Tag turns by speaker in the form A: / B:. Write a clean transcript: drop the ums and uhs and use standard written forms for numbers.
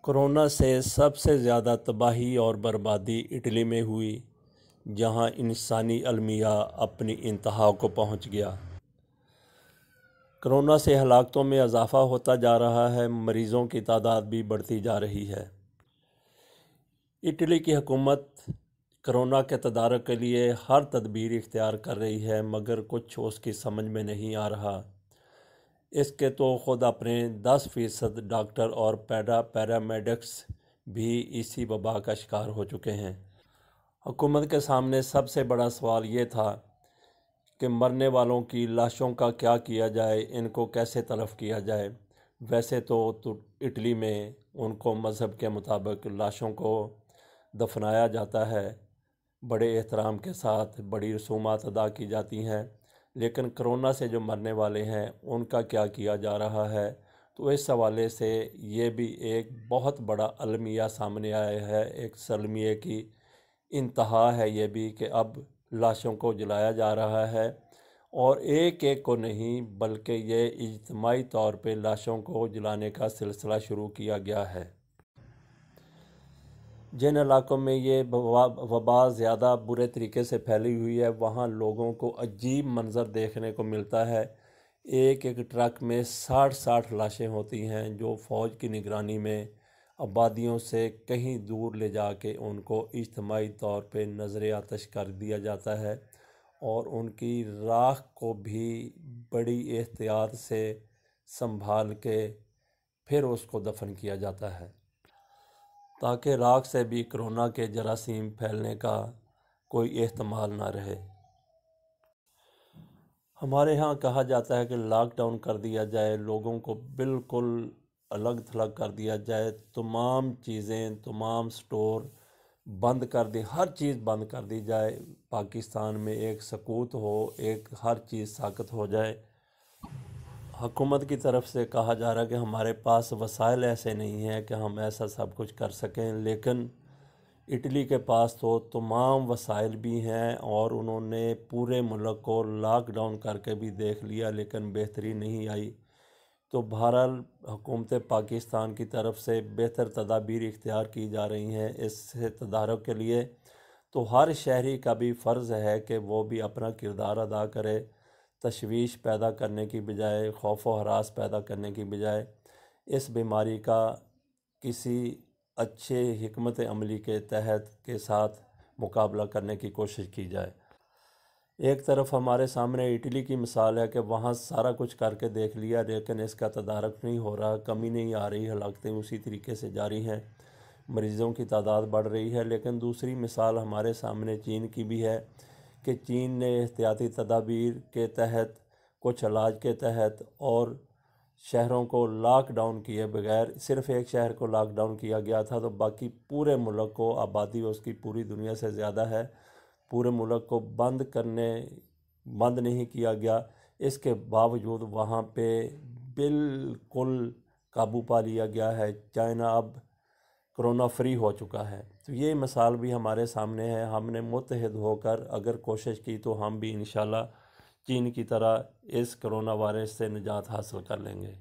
A: Corona سے سب سے زیادہ تباہی اور بربادی اٹلی میں ہوئی، جہاں انسانی المیہ اپنی انتہا کو پہنچ گیا۔ کورونا سے ہلاکتوں میں اضافہ ہوتا جا رہا ہے، مریضوں کی تعداد بھی بڑھتی جا رہی ہے۔ اٹلی کی حکومت کورونا کے تدارک کے لیے ہر تدبیر اختیار کر رہی ہے، مگر کچھ اس کی سمجھ میں نہیں آ رہا۔ اس کے تو خود اپنے 10% ڈاکٹر اور پیرامیڈکس بھی اسی وبا کا شکار ہو چکے ہیں۔ حکومت کے سامنے سب سے بڑا سوال یہ تھا کہ مرنے والوں کی لاشوں کا کیا کیا جائے، ان کو کیسے تلف کیا جائے۔ ویسے تو اٹلی میں ان کو مذہب کے مطابق لاشوں کو دفنایا جاتا ہے، بڑے احترام کے ساتھ بڑی رسومات ادا کی جاتی ہیں، لیکن کورونا سے جو مرنے والے ہیں ان کا کیا کیا جا رہا ہے، تو اس حوالے سے یہ بھی ایک بہت بڑا المیہ سامنے آیا ہے۔ ایک المیہ کی انتہا ہے یہ بھی کہ اب لاشوں کو جلایا جا رہا ہے، اور ایک ایک کو نہیں بلکہ یہ اجتماعی طور پہ لاشوں کو جلانے کا سلسلہ شروع کیا گیا ہے۔ جن علاقوں میں یہ وبا زیادہ برے طریقے سے پھیلی ہوئی ہے، وہاں لوگوں کو عجیب منظر دیکھنے کو ملتا ہے۔ ایک ایک ٹرک میں 60 لاشیں ہوتی ہیں، جو فوج کی نگرانی میں آبادیوں سے کہیں دور لے جا کے ان کو اجتماعی طور پہ نذر آتش کر دیا جاتا ہے، اور ان کی راکھ کو بھی بڑی احتیاط سے سنبھال کے پھر اس کو دفن کیا جاتا ہے، تاکہ راکھ سے بھی کورونا کے جراثیم پھیلنے کا کوئی احتمال نہ رہے۔ ہمارے ہاں کہا جاتا ہے کہ لاک ڈاؤن کر دیا جائے، لوگوں کو بالکل الگ تھلگ کر دیا جائے، تمام چیزیں، تمام سٹور بند کر دی، ہر چیز بند کر دی جائے، پاکستان میں ایک سکوت ہو، ایک ہر چیز ساکت ہو جائے۔ حکومت کی طرف سے کہا جا رہا ہے کہ ہمارے پاس وسائل ایسے نہیں ہیں کہ ہم ایسا سب کچھ کر سکیں، لیکن اٹلی کے پاس تو تمام وسائل بھی ہیں، اور انہوں نے پورے ملک کو لاک ڈاؤن کر کے بھی دیکھ لیا، لیکن بہتری نہیں آئی۔ تو بہرحال حکومت پاکستان کی طرف سے بہتر تدابیر اختیار کی جا رہی ہیں اس سے تدارک کے لیے۔ تو ہر شہری کا بھی فرض ہے کہ وہ بھی اپنا کردار ادا کرے، تشویش پیدا کرنے کی بجائے، خوف و ہراس پیدا کرنے کی بجائے اس بیماری کا کسی اچھے حکمت عملی کے تحت کے ساتھ مقابلہ کرنے کی کوشش کی جائے۔ ایک طرف ہمارے سامنے اٹلی کی مثال ہے کہ وہاں سارا کچھ کر کے دیکھ لیا، لیکن اس کا تدارک نہیں ہو رہا، کمی نہیں آ رہی، ہلاکتیں اسی طریقے سے جاری ہیں، مریضوں کی تعداد بڑھ رہی ہے۔ لیکن دوسری مثال ہمارے سامنے چین کی بھی ہے کہ چین نے احتیاطی تدابیر کے تحت، کچھ علاج کے تحت، اور شہروں کو لاک ڈاؤن کیے بغیر، صرف ایک شہر کو لاک ڈاؤن کیا گیا تھا، تو باقی پورے ملک کو، آبادی اس کی پوری دنیا سے زیادہ ہے، پورے ملک کو بند نہیں کیا گیا۔ اس کے باوجود وہاں پہ بالکل قابو پا لیا گیا ہے۔ چائنا اب کورونا فری ہو چکا ہے۔ تو یہ مثال بھی ہمارے سامنے ہے۔ ہم نے متحد ہو کر اگر کوشش کی تو ہم بھی انشاءاللہ چین کی طرح اس کورونا وائرس سے نجات حاصل کر لیں گے۔